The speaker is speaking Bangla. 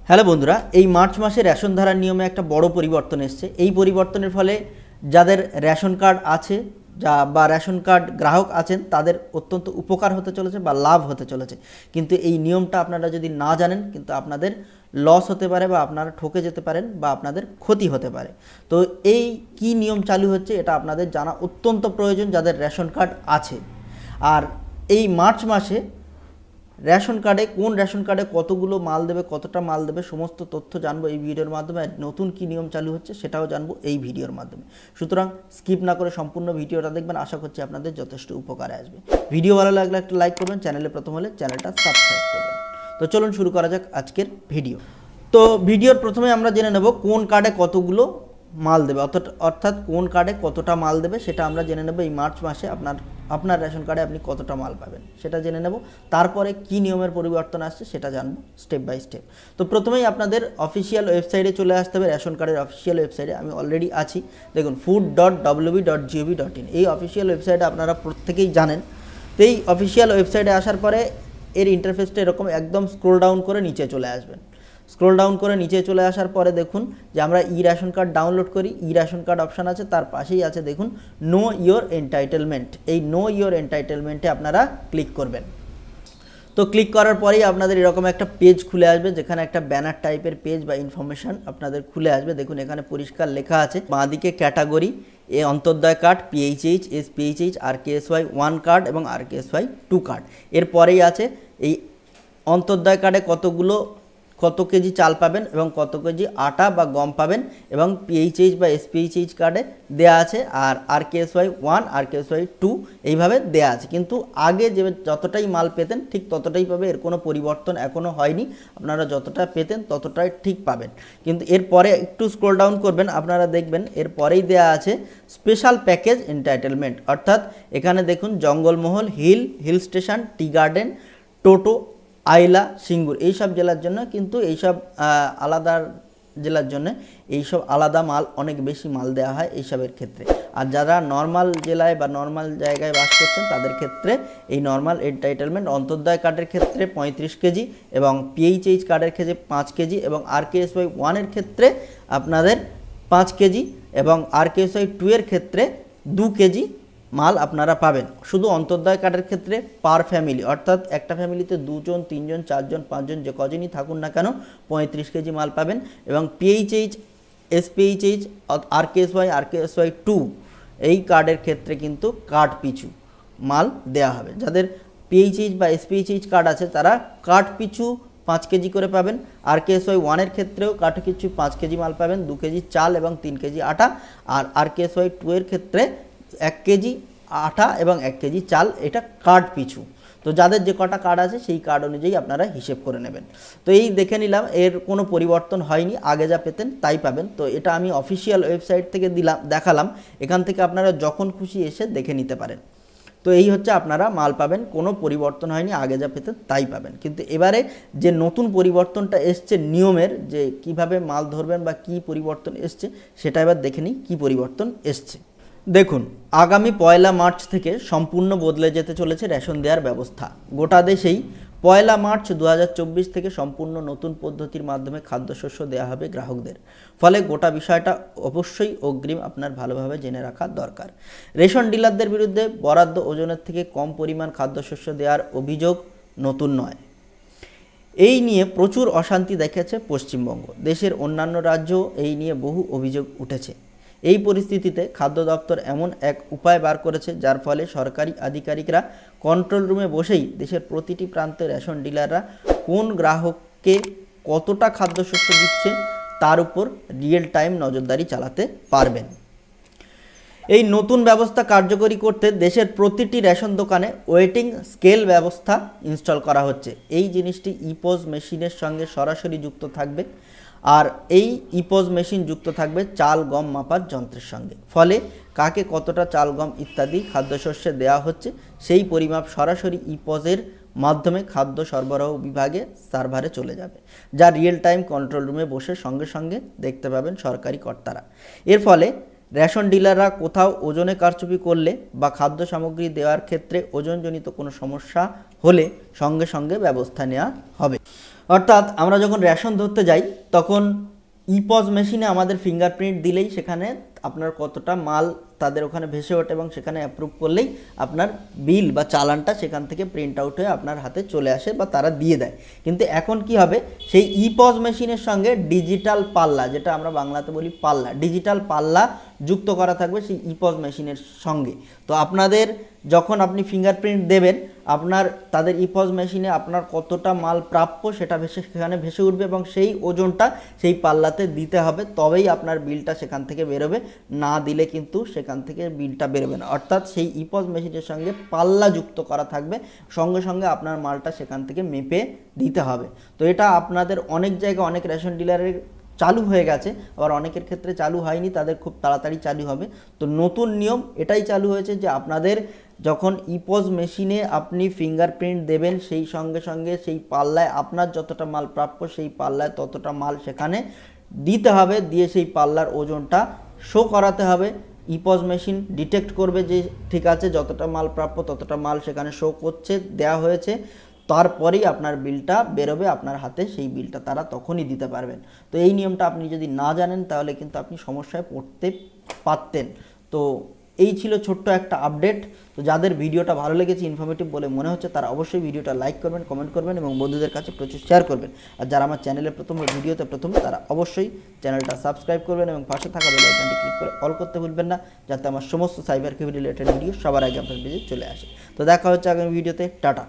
হ্যালো বন্ধুরা, এই মার্চ মাসে রেশন ধারার নিয়মে একটা বড় পরিবর্তন এসেছে। এই পরিবর্তনের ফলে যাদের রেশন কার্ড আছে বা রেশন কার্ড গ্রাহক আছেন তাদের অত্যন্ত উপকার হতে চলেছে বা লাভ হতে চলেছে। কিন্তু এই নিয়মটা আপনারা যদি না জানেন কিন্তু আপনাদের লস হতে পারে বা আপনারা ঠকে যেতে পারেন বা আপনাদের ক্ষতি হতে পারে। তো এই কি নিয়ম চালু হচ্ছে এটা আপনাদের জানা অত্যন্ত প্রয়োজন যাদের রেশন কার্ড আছে। আর এই মার্চ মাসে রেশন কার্ডে কতগুলো মাল দেবে, কতটা মাল দেবে, সমস্ত তথ্য জানবো এই ভিডিওর মাধ্যমে। নতুন কি নিয়ম চালু হচ্ছে সেটাও জানবো এই ভিডিওর মাধ্যমে। সুতরাং স্কিপ না করে সম্পূর্ণ ভিডিওটা দেখবেন, আশা করছি আপনাদের যথেষ্ট উপকারে আসবে। ভিডিও ভালো লাগলে একটা লাইক করবেন, চ্যানেলে প্রথম হলে চ্যানেলটা সাবস্ক্রাইব করবেন। তো চলুন শুরু করা যাক আজকের ভিডিও। তো ভিডিওর প্রথমে আমরা জেনে নেব কোন কার্ডে কতগুলো মাল দেবে, অর্থাৎ কোন কার্ডে কতটা মাল দেবে সেটা আমরা জেনে নেব। এই মার্চ মাসে আপনার রেশন কার্ডে আপনি কতটা মাল পাবেন সেটা জেনে নেব। তারপরে কি নিয়মের পরিবর্তন আসছে সেটা জানবো স্টেপ বাই স্টেপ। তো প্রথমেই আপনাদের অফিসিয়াল ওয়েবসাইটে চলে আসতে হবে। রেশন কার্ডের অফিসিয়াল ওয়েবসাইটে আমি অলরেডি আছি, দেখুন food.wb.gov.in। এই অফিসিয়াল ওয়েবসাইটে আপনারা প্রত্যেকেই জানেন। তো এই অফিসিয়াল ওয়েবসাইটে আসার পরে এর ইন্টারফেসটা এরকম একদম স্ক্রোল ডাউন করে নিচে চলে আসবেন। স্ক্রোল ডাউন করে নিচে চলে আসার পরে দেখুন যে আমরা ই রেশন কার্ড ডাউনলোড করি, ই রেশন কার্ড অপশান আছে, তার পাশেই আছে দেখুন নো ইয়োর এন্টাইটেলমেন্ট। এই নো ইয়োর এন্টাইটেলমেন্টে আপনারা ক্লিক করবেন। তো ক্লিক করার পরেই আপনাদের এরকম একটা পেজ খুলে আসবে, যেখানে একটা ব্যানার টাইপের পেজ বা ইনফরমেশান আপনাদের খুলে আসবে। দেখুন এখানে পরিষ্কার লেখা আছে বাঁদিকে category Antyodaya card, PHH, SPHH, RKSY 1 card এবং আরকেএসওয়াই 2 কার্ড। এরপরেই আছে এই অন্তর্দয় কার্ডে কত কেজি চাল পাবেন এবং কত কেজি আটা বা গম পাবেন, এবং পিএইচএইচ বা এসপিএইচএইচ কার্ডে দেয়া আছে। আর আরকেএসওয়াই 1, আরকেএসওয়াই 2 এইভাবে দেয়া আছে। কিন্তু আগে যতটাই মাল পেতেন ঠিক ততটাই পাবে, এর কোনো পরিবর্তন এখনও হয়নি। আপনারা যতটা পেতেন ততটাই ঠিক পাবেন। কিন্তু এরপরে একটু স্ক্রল ডাউন করবেন, আপনারা দেখবেন এরপরেই দেয়া আছে স্পেশাল প্যাকেজ এন্টাইটেলমেন্ট। অর্থাৎ এখানে দেখুন Jangalmahal, hill station, tea garden, Toto, Aila, Singur এইসব জেলার জন্য কিন্তু এইসব আলাদা জেলার জন্য এইসব আলাদা মাল, অনেক বেশি মাল দেওয়া হয় এইসবের ক্ষেত্রে। আর যারা নর্মাল জেলায় বা নর্মাল জায়গায় বাস করছেন তাদের ক্ষেত্রে এই নর্মাল এন্টাইটেলমেন্ট অন্তর্দয় কার্ডের ক্ষেত্রে 35 কেজি এবং পিএইচএইচ কার্ডের ক্ষেত্রে 5 কেজি এবং আরকেএসওয়াই 1-এর ক্ষেত্রে আপনাদের 5 কেজি এবং আরকেএসওয়াই 2 এর ক্ষেত্রে 2 কেজি মাল আপনারা পাবেন। শুধু অন্তর্দয় কার্ডের ক্ষেত্রে পার ফ্যামিলি, অর্থাৎ একটা ফ্যামিলিতে 2 জন, 3 জন, 4 জন, 5 জন যে কজনই থাকুন না কেন 35 কেজি মাল পাবেন। এবং পিএইচএইচ, এসপিএইচএইচ, আরকেএসওয়াই 2 এই কার্ডের ক্ষেত্রে কিন্তু কার্ড পিছু মাল দেয়া হবে। যাদের পিএইচএইচ বা এসপিএইচএইচ কার্ড আছে তারা কার্ড পিছু 5 কেজি করে পাবেন। আরকেএসওয়াই 1-এর ক্ষেত্রেও কার্ড পিছু 5 কেজি মাল পাবেন, 2 কেজি চাল এবং 3 কেজি আটা। আর আরকেএসওয়াই 2-এর ক্ষেত্রে 1 কেজি আটা এবং 1 কেজি চাল, এটা কার্ড পিছু। তো যাদের যে কটা কার্ড আছে সেই কার্ড অনুযায়ী আপনারা হিসেব করে নেবেন। তো এই দেখে নিলাম এর কোনো পরিবর্তন হয়নি, আগে যা পেতেন তাই পাবেন। তো এটা আমি অফিসিয়াল ওয়েবসাইট থেকে দেখালাম, এখান থেকে আপনারা যখন খুশি এসে দেখে নিতে পারেন। তো এই হচ্ছে আপনারা মাল পাবেন, কোনো পরিবর্তন হয়নি, আগে যা পেতেন তাই পাবেন। কিন্তু এবারে যে নতুন পরিবর্তনটা এসছে নিয়মের, যে কিভাবে মাল ধরবেন বা কি পরিবর্তন এসছে সেটা এবার দেখে নিই কী পরিবর্তন এসছে। দেখুন আগামী 1 মার্চ থেকে সম্পূর্ণ বদলে যেতে চলেছে রেশন দেওয়ার ব্যবস্থা। গোটা দেশেই 1 মার্চ 2024 থেকে সম্পূর্ণ নতুন পদ্ধতির মাধ্যমে খাদ্যশস্য দেওয়া হবে গ্রাহকদের। ফলে গোটা বিষয়টা অবশ্যই অগ্রিম আপনার ভালোভাবে জেনে রাখা দরকার। রেশন ডিলারদের বিরুদ্ধে বরাদ্দ ওজনের থেকে কম পরিমাণ খাদ্যশস্য দেওয়ার অভিযোগ নতুন নয়। এই নিয়ে প্রচুর অশান্তি দেখেছে পশ্চিমবঙ্গ। দেশের অন্যান্য রাজ্যও এই নিয়ে বহু অভিযোগ উঠেছে। এই পরিস্থিতিতে খাদ্য দপ্তর এমন এক উপায় বার করেছে যার ফলে সরকারি আধিকারিকরা কন্ট্রোল রুমে বসেই দেশের প্রতিটি প্রান্তে রেশন ডিলাররা কোন গ্রাহককে কতটা খাদ্যশস্য দিচ্ছে তার উপর রিয়েল টাইম নজরদারি চালাতে পারবেন। এই নতুন ব্যবস্থা কার্যকরী করতে দেশের প্রতিটি রেশন দোকানে ওয়েটিং স্কেল ব্যবস্থা ইনস্টল করা হচ্ছে। এই জিনিসটি ইপোজ মেশিনের সঙ্গে সরাসরি যুক্ত থাকবে। আর এই ইপোজ মেশিন যুক্ত থাকবে চাল গম মাপার যন্ত্রের সঙ্গে। ফলে কাকে কতটা চাল গম ইত্যাদি খাদ্যশস্যে দেওয়া হচ্ছে সেই পরিমাপ সরাসরি ইপোজের মাধ্যমে খাদ্য সরবরাহ বিভাগে সার্ভারে চলে যাবে, যা রিয়েল টাইম কন্ট্রোল রুমে বসে সঙ্গে সঙ্গে দেখতে পাবেন সরকারি কর্তারা। এর ফলে রেশন ডিলাররা কোথাও ওজনে কারচুপি করলে বা খাদ্য সামগ্রী দেওয়ার ক্ষেত্রে ওজনজনিত কোনো সমস্যা হলে সঙ্গে সঙ্গে ব্যবস্থা নেওয়া হবে। অর্থাৎ আমরা যখন রেশন ধরতে যাই তখন ইপজ মেশিনে আমাদের ফিঙ্গারপ্রিন্ট দিলেই সেখানে আপনার কতটা মাল তাদের ওখানে ভেসে ওঠে এবং সেখানে অ্যাপ্রুভ করলেই আপনার বিল বা চালানটা সেখান থেকে প্রিন্ট আউট হয়ে আপনার হাতে চলে আসে বা তারা দিয়ে দেয়। কিন্তু এখন কি হবে, সেই ইপজ মেশিনের সঙ্গে ডিজিটাল পাল্লা, যেটা আমরা বাংলাতে বলি পাল্লা, ডিজিটাল পাল্লা যুক্ত করা থাকবে সেই ইপজ মেশিনের সঙ্গে। তো আপনাদের যখন আপনি ফিঙ্গারপ্রিন্ট দেবেন, আপনার তাদের ইপজ মেশিনে আপনার কতটা মাল প্রাপ্য সেটা সেখানে ভেসে উঠবে এবং সেই ওজনটা সেই পাল্লাতে দিতে হবে, তবেই আপনার বিলটা সেখান থেকে বেরোবে। না দিলে কিন্তু সেখান থেকে বিলটা বেরোবে না। অর্থাৎ সেই ইপজ মেশিনের সঙ্গে পাল্লা যুক্ত করা থাকবে, সঙ্গে সঙ্গে আপনার মালটা সেখান থেকে মেপে দিতে হবে। তো এটা আপনাদের অনেক জায়গায় অনেক রেশন ডিলারের চালু হয়ে গেছে, আবার অনেকের ক্ষেত্রে চালু হয়নি, তাদের খুব তাড়াতাড়ি চালু হবে। তো নতুন নিয়ম এটাই চালু হয়েছে যে আপনাদের যখন ইপজ মেশিনে আপনি ফিঙ্গারপ্রিন্ট দেবেন, সেই সঙ্গে সঙ্গে সেই পাল্লায় আপনার যতটা মাল প্রাপ্য সেই পাল্লায় ততটা মাল সেখানে দিতে হবে, দিয়ে সেই পাল্লার ওজনটা শো করাতে হবে। ইপজ মেশিন ডিটেক্ট করবে যে ঠিক আছে যতটা মাল প্রাপ্য ততটা মাল সেখানে শো করছে, দেয়া হয়েছে, তারপরেই আপনার বিলটা বেরোবে আপনার হাতে, সেই বিলটা তারা তখনই দিতে পারবেন। তো এই নিয়মটা আপনি যদি না জানেন তাহলে কিন্তু আপনি সমস্যায় পড়তে পারতেন। তো এই ছিল ছোট্ট একটা আপডেট। তো যাদের ভিডিওটা ভালো লেগেছে, ইনফরমেটিভ বলে মনে হচ্ছে, তারা অবশ্যই ভিডিওটা লাইক করবেন, কমেন্ট করবেন এবং বন্ধুদের কাছে প্রচুর শেয়ার করবেন। আর যারা আমার চ্যানেলে ভিডিওতে প্রথম, তারা অবশ্যই চ্যানেলটা সাবস্ক্রাইব করবেন এবং পাশে থাকা বেল আইকনটি ক্লিক করে অল করতে ভুলবেন না, যাতে আমার সমস্ত সাইবার সিকিউরিটি রিলেটেড ভিডিও সবার আগে আপনার পেজে চলে আসে। তো দেখা হচ্ছে আগামী ভিডিওতে। টাটা।